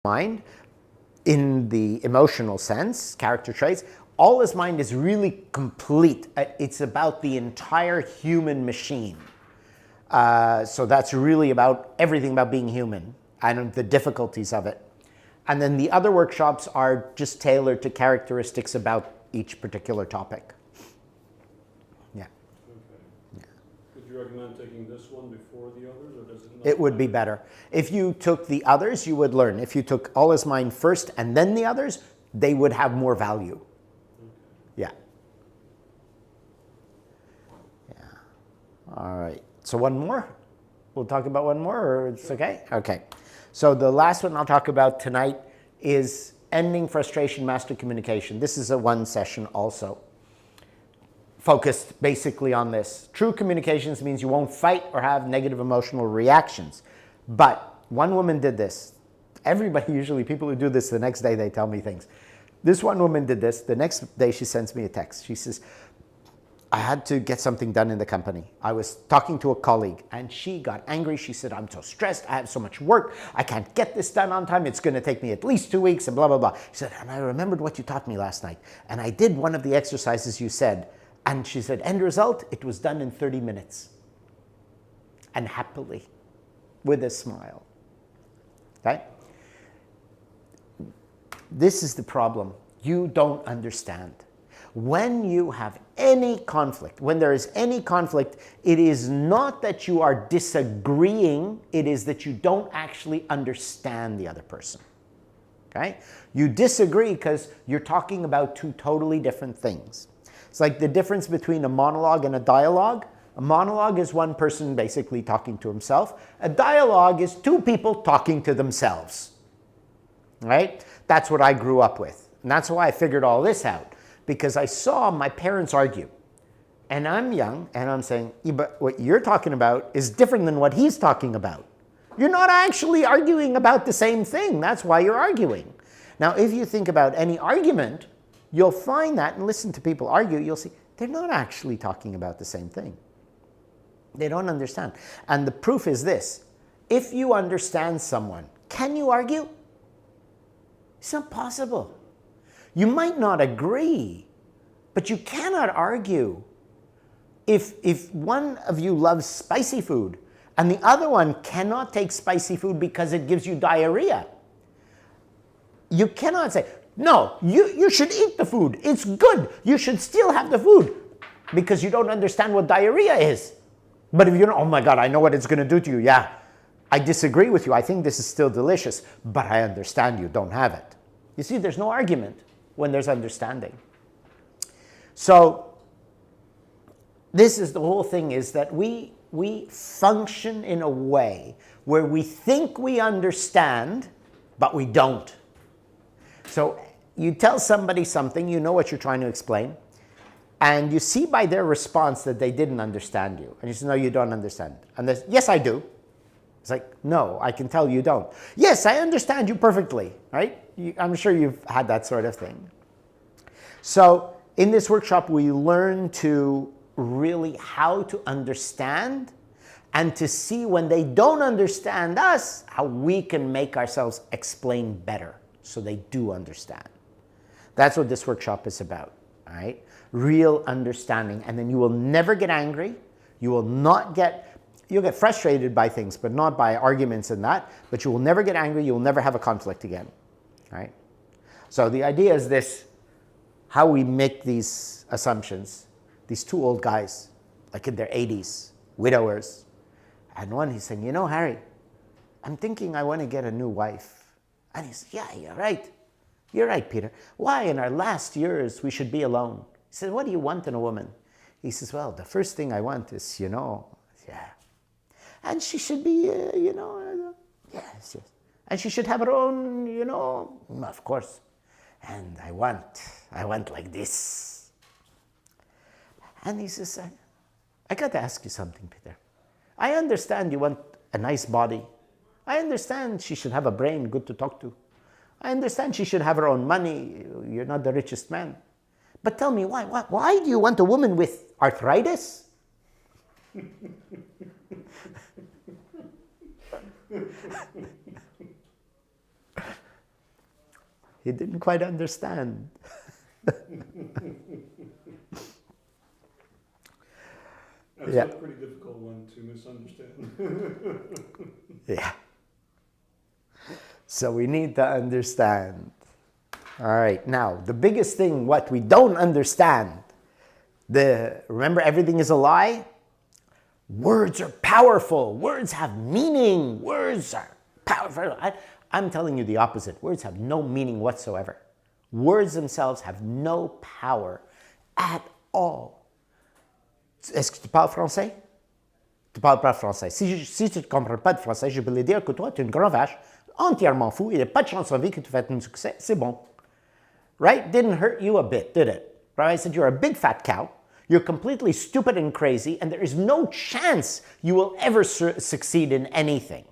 mind in the emotional sense, character traits. All is mind is really complete. It's about the entire human machine. So that's really about everything about being human and the difficulties of it. And then the other workshops are just tailored to characteristics about each particular topic. Yeah. Okay. Yeah. Would you recommend taking this one before the others, or does it not? It would be better. If you took the others, you would learn. If you took All is Mind first and then the others, they would have more value. Okay. Yeah. Yeah. All right. So one more? We'll talk about one more, or it's okay? Okay. So the last one I'll talk about tonight is ending frustration, master communication. This is a one session also, focused basically on this. True communications means you won't fight or have negative emotional reactions. But one woman did this. Everybody, usually people who do this, the next day they tell me things. This one woman did this. The next day she sends me a text. She says, I had to get something done in the company. I was talking to a colleague and she got angry. She said, I'm so stressed. I have so much work. I can't get this done on time. It's going to take me at least 2 weeks and blah, blah, blah. She said, and I remembered what you taught me last night. And I did one of the exercises you said. And she said, end result, it was done in 30 minutes. And happily, with a smile. Okay? This is the problem. You don't understand. When you have any conflict, when there is any conflict, it is not that you are disagreeing, it is that you don't actually understand the other person. Okay? You disagree because you're talking about two totally different things. It's like the difference between a monologue and a dialogue. A monologue is one person basically talking to himself. A dialogue is two people talking to themselves. Right? That's what I grew up with. And that's why I figured all this out. Because I saw my parents argue. And I'm young, and I'm saying, yeah, but what you're talking about is different than what he's talking about. You're not actually arguing about the same thing. That's why you're arguing. Now, if you think about any argument, you'll find that, and listen to people argue, you'll see they're not actually talking about the same thing. They don't understand. And the proof is this. If you understand someone, can you argue? It's not possible. You might not agree, but you cannot argue. If one of you loves spicy food and the other one cannot take spicy food because it gives you diarrhea, you cannot say, no, you should eat the food. It's good. You should still have the food because you don't understand what diarrhea is. But if you know, oh my God, I know what it's going to do to you. Yeah, I disagree with you. I think this is still delicious, but I understand you don't have it. You see, there's no argument when there's understanding. So this is the whole thing, is that we function in a way where we think we understand, but we don't. So you tell somebody something, you know what you're trying to explain, and you see by their response that they didn't understand you. And you say, no, you don't understand. And they say, yes, I do. It's like, no, I can tell you don't. Yes, I understand you perfectly, right? I'm sure you've had that sort of thing. So in this workshop, we learn to really how to understand and to see when they don't understand us, how we can make ourselves explain better so they do understand. That's what this workshop is about, all right? Real understanding. And then you will never get angry. You will not get, you'll get frustrated by things, but not by arguments and that. But you will never get angry. You will never have a conflict again, all right? So the idea is this, how we make these assumptions. These two old guys, like in their 80s, widowers. And one, he's saying, you know, Harry, I'm thinking I want to get a new wife. And he says, yeah, you're right. You're right, Peter. Why, in our last years, we should be alone? He says, what do you want in a woman? He says, well, the first thing I want is, you know, yeah. And she should be, you know, yes, yes. And she should have her own, you know, of course. And I want like this. And he says, I got to ask you something, Peter. I understand you want a nice body. I understand she should have a brain good to talk to. I understand she should have her own money. You're not the richest man. But tell me, why do you want a woman with arthritis? He didn't quite understand. That's a pretty difficult one to misunderstand. Yeah. So we need to understand. All right, now, the biggest thing, what we don't understand, remember everything is a lie? Words are powerful. Words have meaning. Words are powerful. I'm telling you the opposite. Words have no meaning whatsoever. Words themselves have no power at all. Est-ce que tu parles français? Tu parles pas français. Si tu ne comprends pas de français, je peux le dire que toi, tu es une grande vache, entièrement fou, il n'y a pas de chance en vie que tu fasses un succès, c'est bon. Right? Didn't hurt you a bit, did it? Right? I said, you're a big fat cow, you're completely stupid and crazy, and there is no chance you will ever succeed in anything.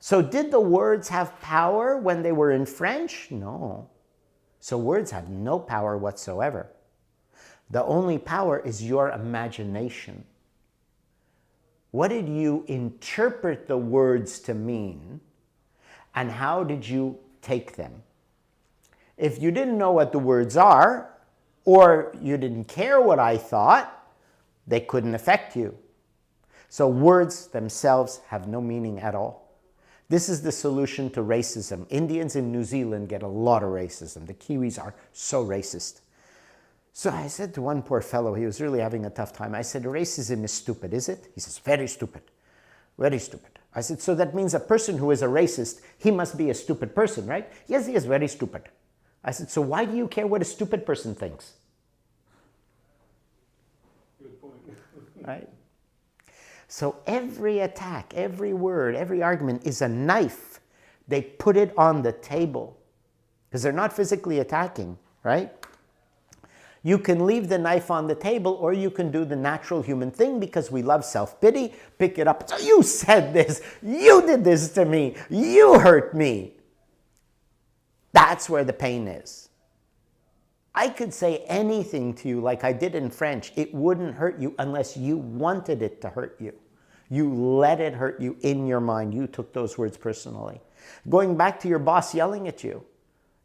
So did the words have power when they were in French? No. So words have no power whatsoever. The only power is your imagination. What did you interpret the words to mean, and how did you take them? If you didn't know what the words are, or you didn't care what I thought, they couldn't affect you. So words themselves have no meaning at all. This is the solution to racism. Indians in New Zealand get a lot of racism. The Kiwis are so racist. So I said to one poor fellow, he was really having a tough time, I said, racism is stupid, is it? He says, very stupid, very stupid. I said, so that means a person who is a racist, he must be a stupid person, right? Yes, he is very stupid. I said, so why do you care what a stupid person thinks? Good point. Right? So every attack, every word, every argument is a knife. They put it on the table because they're not physically attacking, right? You can leave the knife on the table, or you can do the natural human thing because we love self-pity. Pick it up. So you said this. You did this to me. You hurt me. That's where the pain is. I could say anything to you like I did in French. It wouldn't hurt you unless you wanted it to hurt you. You let it hurt you in your mind. You took those words personally. Going back to your boss yelling at you.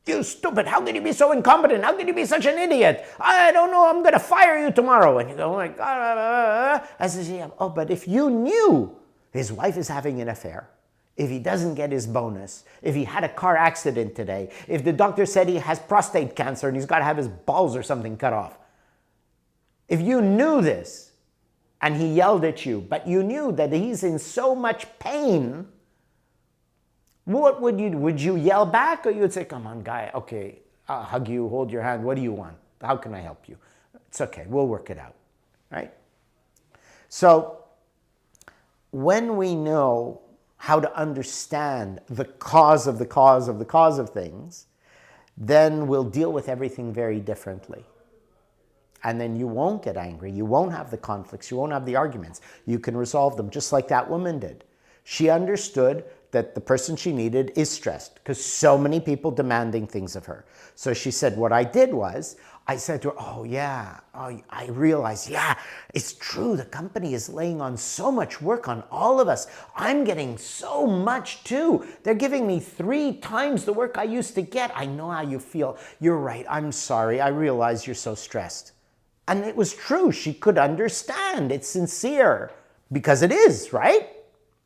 You stupid, how could you be so incompetent? How could you be such an idiot? I don't know, I'm going to fire you tomorrow. And you go, oh my God. I says, yeah, oh, but if you knew his wife is having an affair, if he doesn't get his bonus, if he had a car accident today, if the doctor said he has prostate cancer and he's got to have his balls or something cut off, if you knew this and he yelled at you, but you knew that he's in so much pain, what would you do? Would you yell back, or you would say, come on, guy, okay, I'll hug you, hold your hand, what do you want? How can I help you? It's okay, we'll work it out, right? So when we know how to understand the cause of the cause of the cause of things, then we'll deal with everything very differently. And then you won't get angry, you won't have the conflicts, you won't have the arguments. You can resolve them just like that woman did. She understood that the person she needed is stressed because so many people demanding things of her. So she said, what I did was, I said to her, oh yeah, I realized, yeah, it's true. The company is laying on so much work on all of us. I'm getting so much too. They're giving me 3 times the work I used to get. I know how you feel. You're right. I'm sorry. I realize you're so stressed. And it was true. She could understand. It's sincere because it is, right?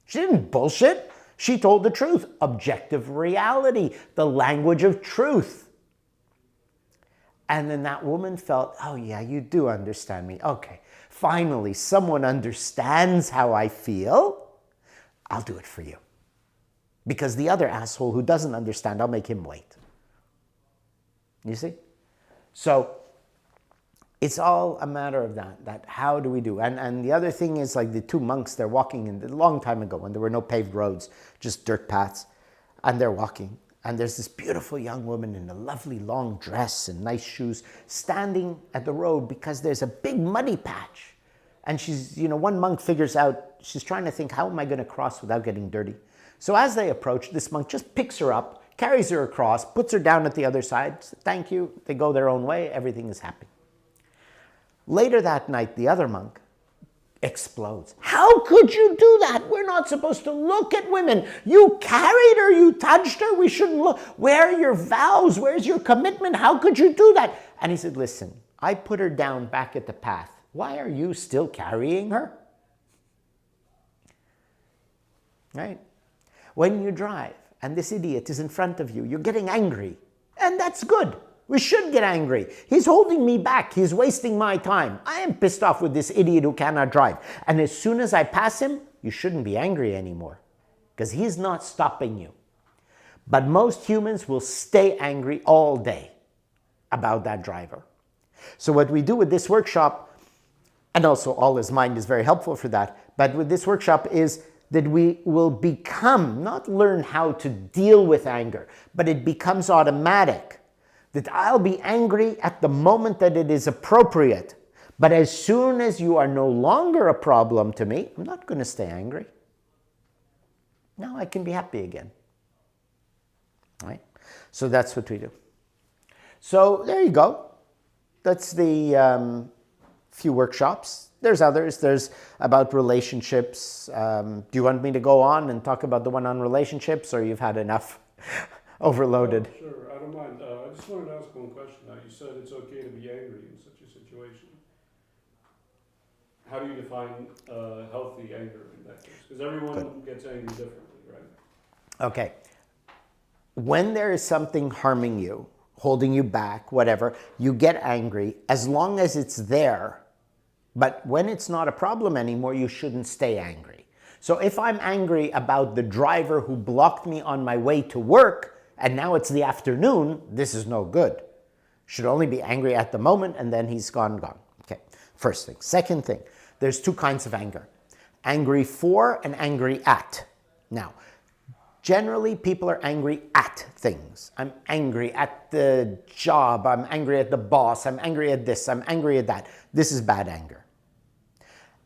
She didn't bullshit. She told the truth, objective reality, the language of truth. And then that woman felt, oh yeah, you do understand me. Okay, finally, someone understands how I feel. I'll do it for you. Because the other asshole who doesn't understand, I'll make him wait. You see? So it's all a matter of that how do we do? And the other thing is, like the 2 monks, they're walking in a long time ago when there were no paved roads, just dirt paths, and they're walking. And there's this beautiful young woman in a lovely long dress and nice shoes standing at the road because there's a big muddy patch. And she's, one monk figures out, she's trying to think, how am I going to cross without getting dirty? So as they approach, this monk just picks her up, carries her across, puts her down at the other side, says, thank you, they go their own way, everything is happy. Later that night, the other monk explodes. How could you do that? We're not supposed to look at women. You carried her, you touched her, we shouldn't look. Where are your vows? Where's your commitment? How could you do that? And he said, listen, I put her down back at the path. Why are you still carrying her? Right? When you drive and this idiot is in front of you, you're getting angry. And that's good. We should get angry. He's holding me back. He's wasting my time. I am pissed off with this idiot who cannot drive. And as soon as I pass him, you shouldn't be angry anymore because he's not stopping you. But most humans will stay angry all day about that driver. So what we do with this workshop, and also All Is Mind is very helpful for that, but with this workshop is that we will become, not learn how to deal with anger, but it becomes automatic. That I'll be angry at the moment that it is appropriate. But as soon as you are no longer a problem to me, I'm not going to stay angry. Now I can be happy again. Right? So that's what we do. So there you go. That's the few workshops. There's others. There's about relationships. Do you want me to go on and talk about the one on relationships, or you've had enough? Overloaded. Sure, I don't mind. I just wanted to ask one question now. You said it's okay to be angry in such a situation. How do you define healthy anger in that case? Because everyone gets angry differently, right? Okay. When there is something harming you, holding you back, whatever, you get angry as long as it's there. But when it's not a problem anymore, you shouldn't stay angry. So if I'm angry about the driver who blocked me on my way to work, and now it's the afternoon, this is no good. Should only be angry at the moment, and then he's gone. Okay, first thing. Second thing, there's two kinds of anger. Angry for and angry at. Now, generally people are angry at things. I'm angry at the job, I'm angry at the boss, I'm angry at this, I'm angry at that. This is bad anger.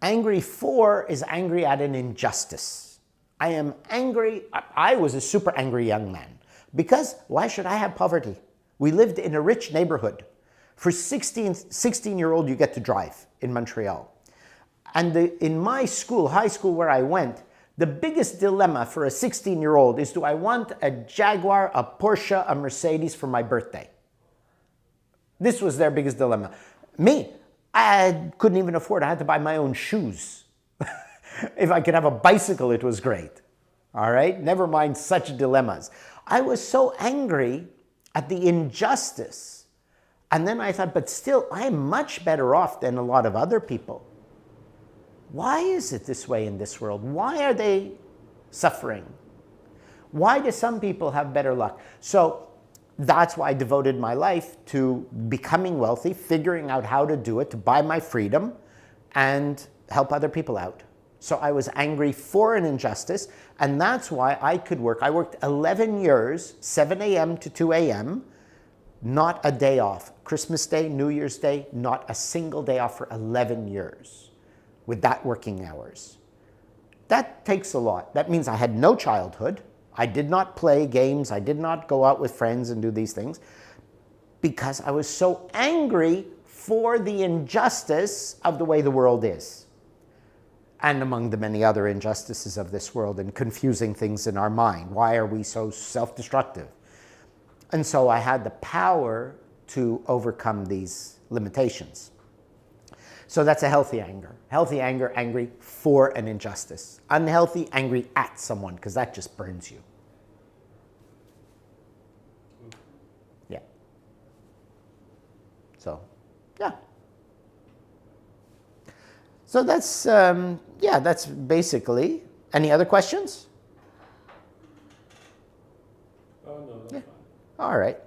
Angry for is angry at an injustice. I am angry, I was a super angry young man. Because why should I have poverty? We lived in a rich neighborhood. For 16-year-old, you get to drive in Montreal. And in my school, high school where I went, the biggest dilemma for a 16-year-old is, do I want a Jaguar, a Porsche, a Mercedes for my birthday? This was their biggest dilemma. Me, I couldn't even afford, I had to buy my own shoes. If I could have a bicycle, it was great. All right, never mind such dilemmas. I was so angry at the injustice. And then I thought, but still, I am much better off than a lot of other people. Why is it this way in this world? Why are they suffering? Why do some people have better luck? So that's why I devoted my life to becoming wealthy, figuring out how to do it, to buy my freedom, and help other people out. So I was angry for an injustice, and that's why I could work. I worked 11 years, 7 a.m. to 2 a.m., not a day off. Christmas Day, New Year's Day, not a single day off for 11 years with that working hours. That takes a lot. That means I had no childhood. I did not play games. I did not go out with friends and do these things because I was so angry for the injustice of the way the world is. And among the many other injustices of this world and confusing things in our mind. Why are we so self-destructive? And so I had the power to overcome these limitations. So that's a healthy anger. Healthy anger, angry for an injustice. Unhealthy, angry at someone, because that just burns you. Yeah. So, yeah. So that's, yeah, that's basically. Any other questions? No, that's yeah. fine. All right.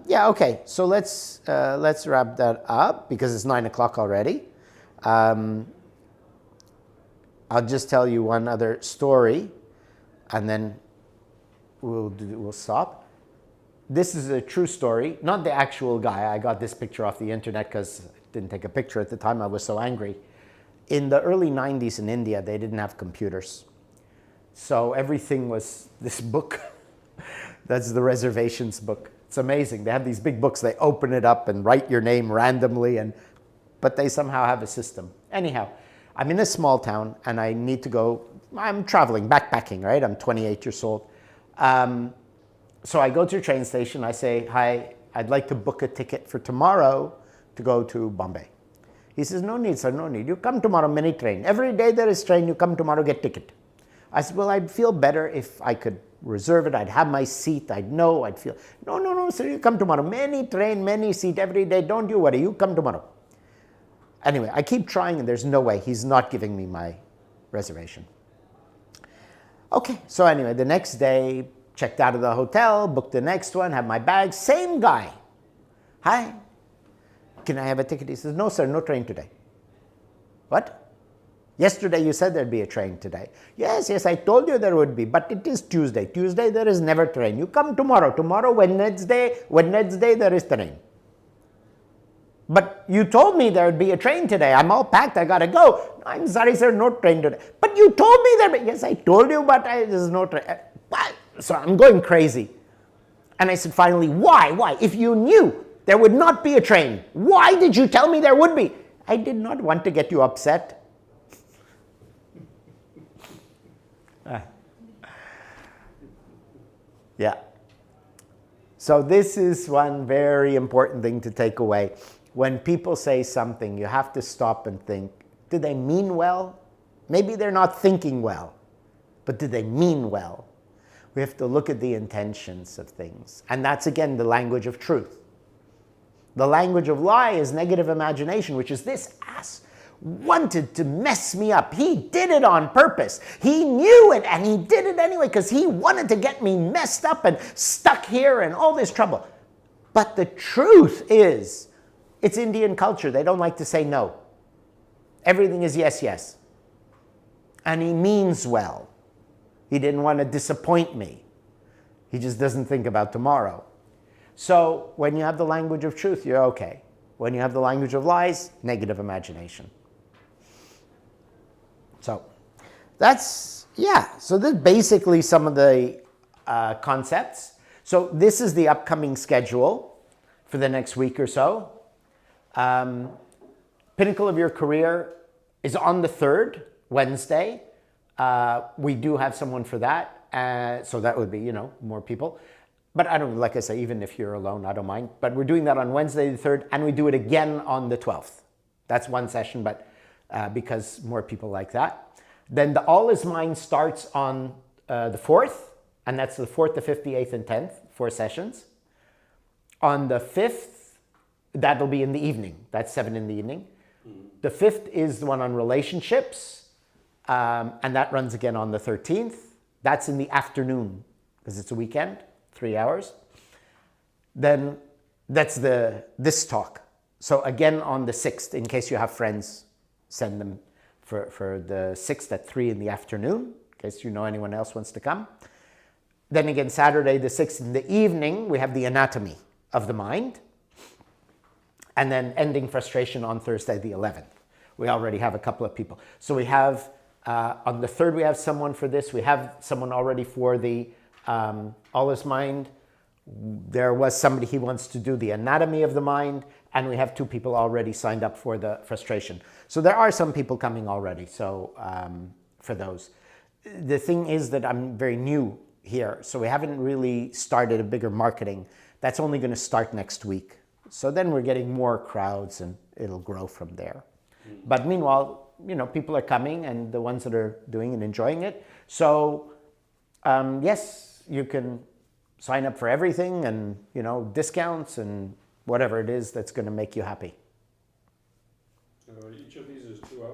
Yeah, okay. So let's wrap that up because it's 9 o'clock already. I'll just tell you one other story, and then we'll stop. This is a true story, not the actual guy. I got this picture off the internet because I didn't take a picture at the time. I was so angry. In the early 90s in India, they didn't have computers. So everything was this book. That's the reservations book. It's amazing. They have these big books. They open it up and write your name randomly, but they somehow have a system. Anyhow, I'm in a small town and I need to go, I'm traveling, backpacking, right? I'm 28 years old. So I go to the train station, I say, hi, I'd like to book a ticket for tomorrow to go to Bombay. He says, no need, sir, no need. You come tomorrow, many train. Every day there is train, you come tomorrow, get ticket. I said, well, I'd feel better if I could reserve it. I'd have my seat, I'd know, I'd feel, no, sir, you come tomorrow. Many train, many seat every day, don't you worry, you come tomorrow. Anyway, I keep trying and there's no way. He's not giving me my reservation. Okay, so anyway, the next day, checked out of the hotel, booked the next one, have my bag, same guy. Hi, can I have a ticket? He says, no, sir, no train today. What? Yesterday you said there'd be a train today. Yes, I told you there would be, but it is Tuesday. Tuesday there is never train. You come tomorrow. Tomorrow, Wednesday there is train. But you told me there would be a train today. I'm all packed. I got to go. I'm sorry, sir, no train today. But you told me there. Yes, I told you, but there's no train. So I'm going crazy. And I said, finally, why? If you knew there would not be a train, why did you tell me there would be? I did not want to get you upset. Yeah. So this is one very important thing to take away. When people say something, you have to stop and think, do they mean well? Maybe they're not thinking well, but do they mean well? We have to look at the intentions of things. And that's, again, the language of truth. The language of lie is negative imagination, which is this ass wanted to mess me up. He did it on purpose. He knew it and he did it anyway because he wanted to get me messed up and stuck here and all this trouble. But the truth is, it's Indian culture. They don't like to say no. Everything is yes, yes. And he means well. He didn't want to disappoint me. He just doesn't think about tomorrow. So when you have the language of truth, you're okay. When you have the language of lies, negative imagination. So that's basically some of the concepts. So this is the upcoming schedule for the next week or so. Pinnacle of Your Career is on the 3rd, Wednesday. We do have someone for that. So that would be, more people. But I don't, like I say, even if you're alone, I don't mind. But we're doing that on Wednesday the 3rd, and we do it again on the 12th. That's one session, but because more people like that. Then the All Is Mine starts on the 4th, and that's the 4th, the 5th, the 8th, and 10th, 4 sessions. On the 5th, that'll be in the evening. That's 7 in the evening. The 5th is the one on relationships, and that runs again on the 13th. That's in the afternoon, because it's a weekend. 3 hours. Then that's this talk. So again on the 6th, in case you have friends, send them for the 6th at 3 in the afternoon, in case you know anyone else wants to come. Then again, Saturday the 6th in the evening, we have the anatomy of the mind. And then ending frustration on Thursday the 11th. We already have a couple of people. So we have, on the 3rd, we have someone for this. We have someone already for the All Is Mind. There was somebody, he wants to do the anatomy of the mind, and we have 2 people already signed up for the frustration. So there are some people coming already, so for those. The thing is that I'm very new here, so we haven't really started a bigger marketing. That's only going to start next week. So then we're getting more crowds and it'll grow from there. But meanwhile, people are coming, and the ones that are doing and enjoying it. So yes, you can sign up for everything and, discounts and whatever it is that's going to make you happy. Each of these is 2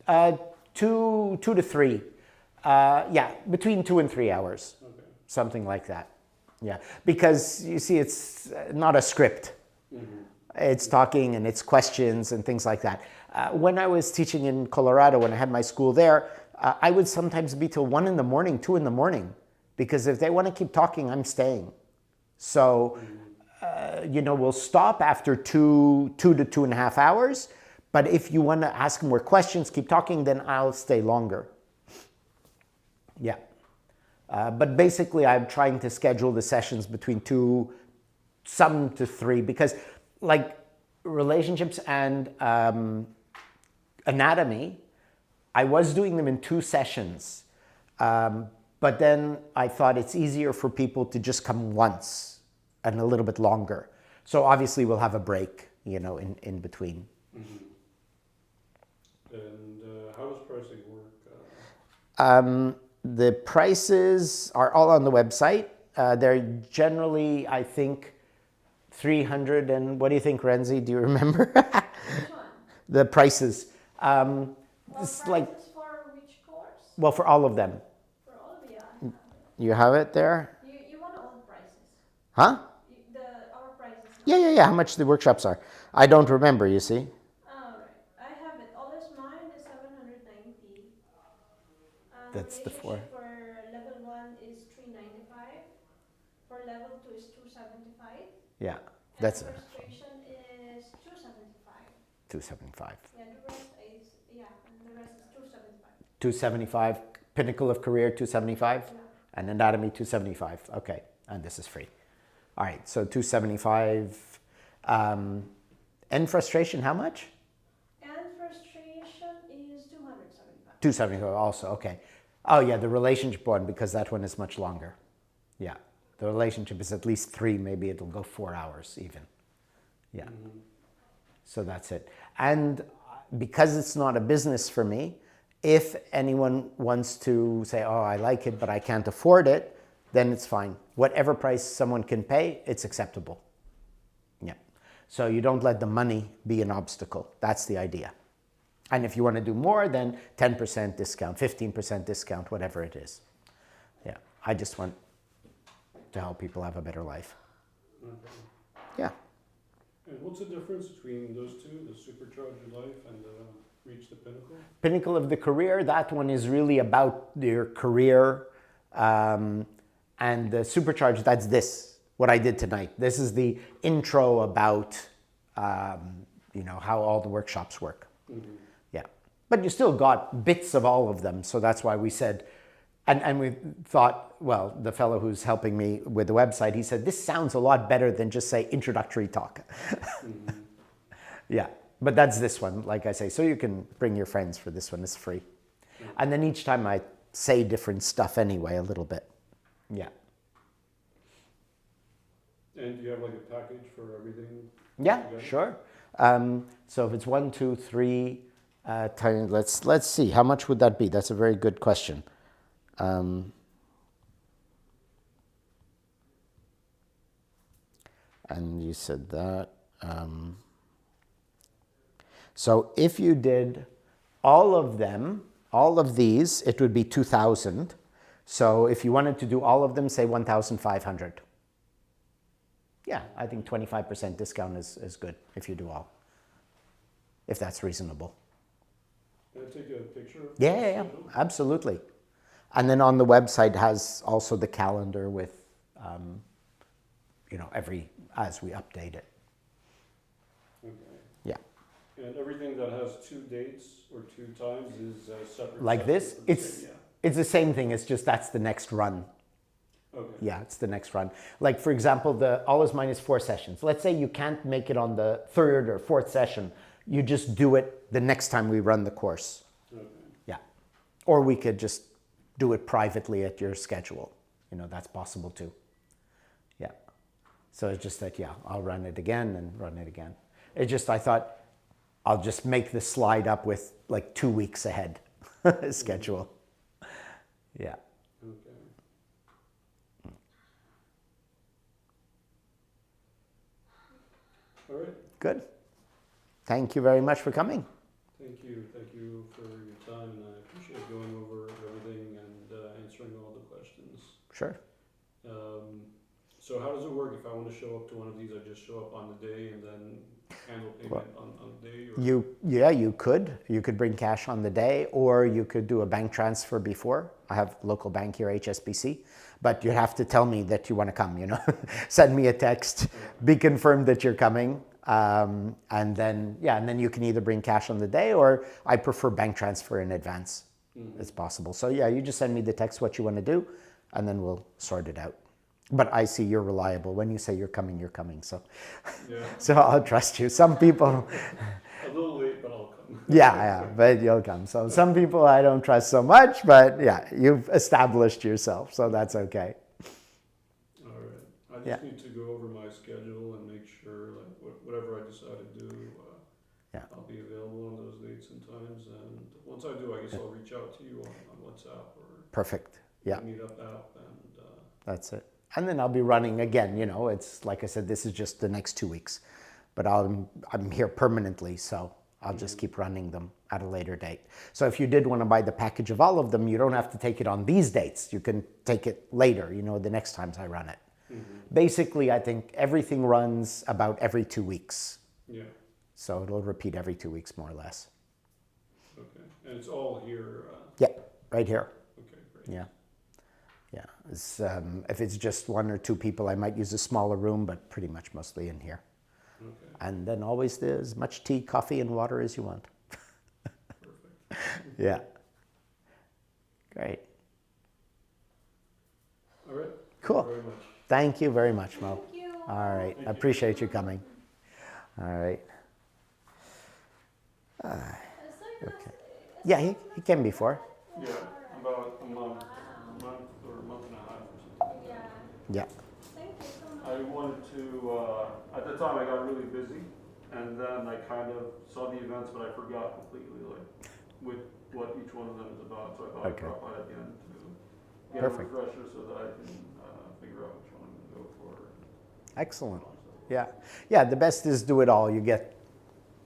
hours? 2 to 3. Between 2 and 3 hours. Okay. Something like that. Yeah, because you see, it's not a script. Mm-hmm. It's talking and it's questions and things like that. When I was teaching in Colorado, when I had my school there, I would sometimes be till 1 in the morning, 2 in the morning. Because if they want to keep talking, I'm staying. So, we'll stop after 2 to 2.5 hours. But if you want to ask more questions, keep talking, then I'll stay longer. Yeah. But basically, I'm trying to schedule the sessions between 2, some to 3, because like relationships and anatomy, I was doing them in 2 sessions, but then I thought it's easier for people to just come once and a little bit longer. So obviously we'll have a break, in between. Mm-hmm. And how does pricing work? The prices are all on the website. They're generally, I think, 300 and what do you think, Renzi? Do you remember? Which one? The prices. Well, It's prices like, for which course? well, for all of them. For all of you, I have it. You have it there? You want all prices? Huh? Our prices. Yeah. How much the workshops are. I don't remember, you see. Oh, right. I have it. All is mine is 790. That's the 4. For level 1 is 395. For level 2 is 275. Yeah, And that's frustration is 275. 275. Yeah, the rest is 275. 275. Pinnacle of Career, 275. Yeah. And Anatomy, 275. Okay, and this is free. All right, so 275. And frustration, how much? And frustration is 275. 275 also, okay. Oh yeah, the relationship one, because that one is much longer. Yeah, the relationship is at least 3, maybe it'll go 4 hours even. Yeah, so that's it. And because it's not a business for me, if anyone wants to say, oh, I like it, but I can't afford it, then it's fine. Whatever price someone can pay, it's acceptable. Yeah. So you don't let the money be an obstacle. That's the idea. And if you want to do more, then 10% discount, 15% discount, whatever it is. Yeah. I just want to help people have a better life. Okay. Yeah. And what's the difference between those two, the Supercharge Life and the Reach the Pinnacle? Pinnacle of the Career, that one is really about your career. And the Supercharge, that's this, what I did tonight. This is the intro about, how all the workshops work. Mm-hmm. Yeah. But you still got bits of all of them. So that's why we said, and we thought, well, the fellow who's helping me with the website, he said, this sounds a lot better than just say introductory talk. Mm-hmm. Yeah. But that's this one, like I say. So you can bring your friends for this one. It's free. Mm-hmm. And then each time I say different stuff anyway, a little bit. Yeah. And do you have like a package for everything? Yeah, together? sure. So if it's 1, 2, 3, let's see, how much would that be? That's a very good question. And you said that. So if you did all of them, all of these, it would be 2,000. So if you wanted to do all of them, say 1,500. Yeah, I think 25% discount is good if you do all, if that's reasonable. Can I take a picture of Yeah, absolutely. And then on the website has also the calendar with, as we update it. Okay. Yeah. And everything that has 2 dates or 2 times is separate. Like this, separate for the it's same, it's the same thing. It's just that's the next run. Okay. Yeah, it's the next run. Like for example, the All is Mine is 4 sessions. Let's say you can't make it on the 3rd or 4th session. You just do it the next time we run the course. Okay. Yeah. Or we could just do it privately at your schedule. That's possible too. Yeah. So it's just that, I'll run it again and run it again. It's just, I thought I'll just make the slide up with like 2 weeks ahead schedule. Yeah. Okay. All right. Good. Thank you very much for coming. Thank you. Thank you for your time, and I appreciate going over everything and answering all the questions. Sure. So how does it work if I want to show up to one of these? I just show up on the day and then handle payment on the day? Or? You could. You could bring cash on the day, or you could do a bank transfer before. I have local bank here, HSBC, but you have to tell me that you want to come, Send me a text, be confirmed that you're coming. And then you can either bring cash on the day, or I prefer bank transfer in advance. Mm-hmm. It's possible. So you just send me the text what you want to do, and then we'll sort it out. But I see you're reliable. When you say you're coming, So, yeah. so I'll trust you. Some people. A little late, but I'll come. Yeah, but you'll come. So some people I don't trust so much, but yeah, you've established yourself, so that's okay. All right. I just Yeah. need to go over my schedule and make sure, like, whatever I decide to do, Yeah. I'll be available on those dates and times. And once I do, I guess I'll reach out to you on WhatsApp or Perfect. Yeah, Meetup app, and that's it. And then I'll be running again. You know, it's like I said, this is just the next 2 weeks, but I'm here permanently, so I'll just keep running them at a later date. So if you did want to buy the package of all of them, you don't have to take it on these dates. You can take it later, you know, the next times I run it. Basically, I think everything runs about every 2 weeks. yeah, So it'll repeat every 2 weeks, more or less. okay. And it's all here. Yeah, right here. Okay, great. Yeah. Yeah. If it's just 1 or 2 people, I might use a smaller room, but pretty much mostly in here. Okay, And then always as much tea, coffee, and water as you want. perfect. Yeah. Great. All right. Cool. Thank you very much. Thank you very much, Mo. Thank you. All right. Thank I you. appreciate you coming. All right. Okay. Yeah, he came before. Yeah, about a month or a month and a half or something. Yeah. Yeah. Thank you so much. I wanted to, at the time I got really busy, and then I kind of saw the events, but I forgot completely, like, with what each one of them is about, so I thought I'd Okay. drop by again to get Perfect. a refresher so that I can figure out which one I'm gonna go for. Excellent. Yeah. Yeah, the best is do it all. You get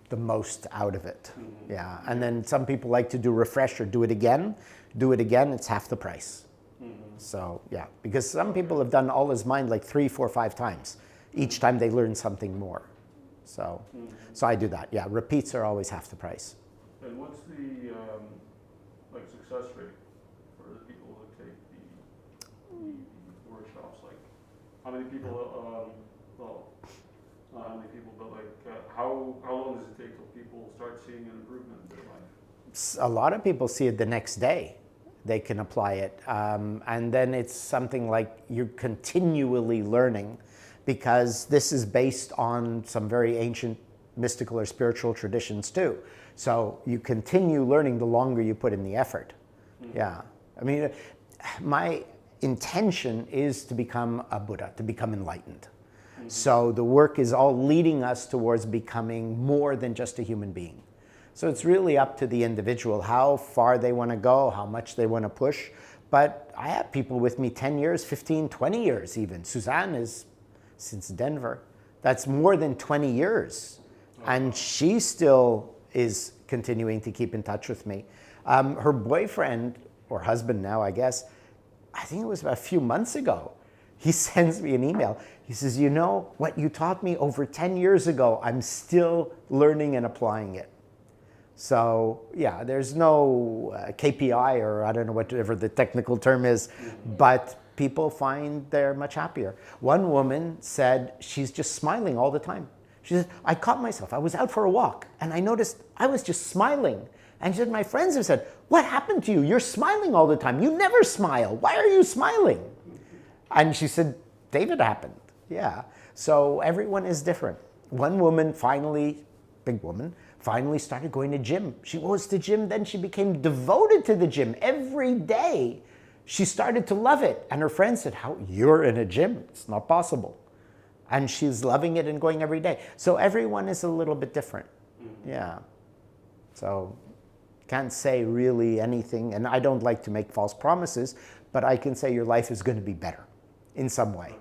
the most out of it. Yeah. And then some people like to do refresher, do it again. Do it again, it's half the price. So, yeah, because some people have done all his mind like 3, 4, 5 times. Each time they learn something more. So, so I do that. Yeah, repeats are always half the price. And what's the, like, success rate for the people who take the workshops? Like, how many people, well, not how many people, but like, how long does it take till people start seeing an improvement in their life? A lot of people see it the next day. They can apply it. And then it's something like you're continually learning, because this is based on some very ancient mystical or spiritual traditions too. So you continue learning the longer you put in the effort. Yeah. I mean, my intention is to become a Buddha, to become enlightened. So the work is all leading us towards becoming more than just a human being. So it's really up to the individual how far they want to go, how much they want to push. But I have people with me 10 years, 15, 20 years even. Suzanne is since Denver. That's more than 20 years. And she still is continuing to keep in touch with me. Her boyfriend, or husband now, I guess, I think it was about a few months ago, he sends me an email. He says, you know, what you taught me over 10 years ago, I'm still learning and applying it. So yeah, there's no KPI, or I don't know whatever the technical term is, but people find they're much happier. One woman said she's just smiling all the time. She said, I caught myself. I was out for a walk and I noticed I was just smiling. And she said, my friends have said, what happened to you? You're smiling all the time. You never smile. Why are you smiling? And she said, David happened. Yeah. So everyone is different. One woman finally, big woman, finally started going to gym. She goes to gym, then she became devoted to the gym every day. She started to love it. And her friend said, how, you're in a gym? It's not possible. And she's loving it and going every day. So everyone is a little bit different. Yeah. So can't say really anything. And I don't like to make false promises, but I can say your life is going to be better in some way.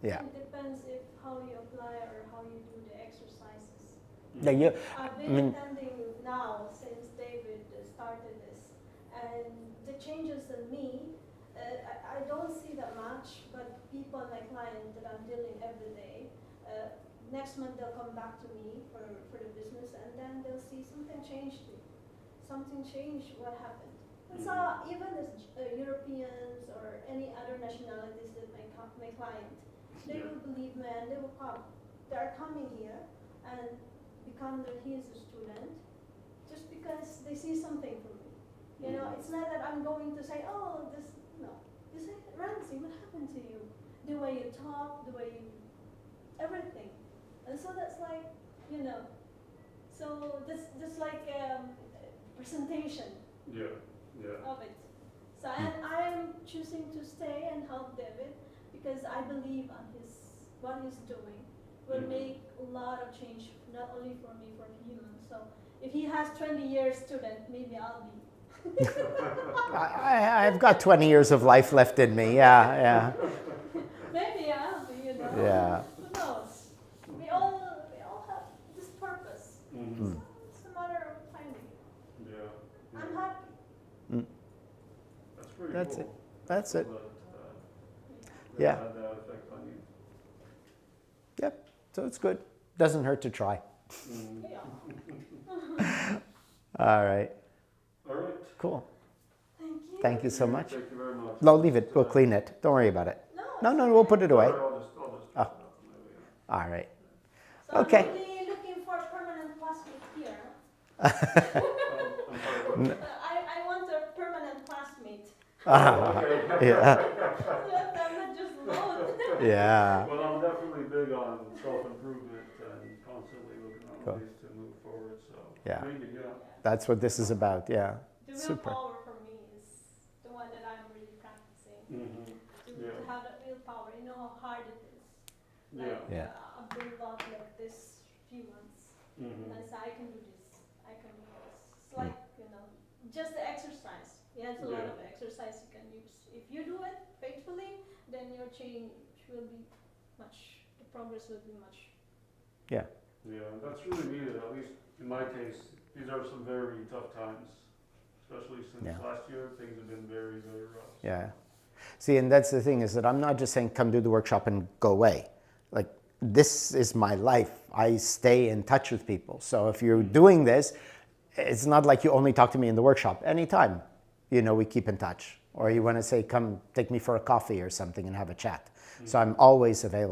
Yeah. It depends if how you apply or how you do the exercises. Yeah, you, I've I been mean, attending now since David started this, and the changes in me, I don't see that much, but people, my client that I'm dealing every day, next month they'll come back to me for the business, and then they'll see something changed. Something changed, what happened? And so even as Europeans or any other nationalities that my client, they will believe me and they will come. They are coming here and become that he is a student just because they see something from me. You know, it's not that I'm going to say, oh, this, no. You say, Ramsey, what happened to you? The way you talk, the way you, everything. And so that's like, you know, so this like, presentation Yeah, yeah. of it. So and I am choosing to stay and help David because I believe on what he's doing will make a lot of change, not only for me, for humans. So if he has 20 years student, maybe I'll be. I've got 20 years of life left in me. Yeah, Maybe I'll be, you know. yeah. Who knows? We all have this purpose. Mm-hmm. So it's a matter of finding it. Yeah. I'm happy. That's pretty That's cool. it. That's it. That Yeah. had that effect on you. Yep. So it's good. Doesn't hurt to try. Mm-hmm. Yeah. All right. All right. Cool. Thank you. Thank you so much. Thank you very much. No, leave it. We'll clean it. Don't worry about it. No. No, we'll put it away. I'll just Oh. put it up on my way out. All right. So Okay. I'm really looking for a permanent classmate here. I'm sorry, what? I want a permanent classmate. Okay. Yeah. So that I'm not just alone. Yeah. Well, I'm definitely big on self-improvement and constantly looking at Cool. ways to move forward, so. Yeah. Maybe, yeah. That's what this is about. Yeah. The Super. willpower for me is the one that I'm really practicing. Mm-hmm. To Yeah. have that willpower, you know how hard it is. Yeah. Yeah. I've been taught like this few months. Mm-hmm. And I say, I can do this. I can do this. It's like, you know, just the exercise. He has a lot Yeah. of exercise you can use. If you do it faithfully, then your change will be the progress will be much. Yeah, that's really needed, at least in my case. These are some very tough times, especially since Yeah. last year. Things have been very, very rough. Yeah. See, and that's the thing is that I'm not just saying come do the workshop and go away. Like, this is my life. I stay in touch with people. So if you're doing this, it's not like you only talk to me in the workshop. Anytime, you know, we keep in touch. Or you want to say, come take me for a coffee or something and have a chat. So I'm always available.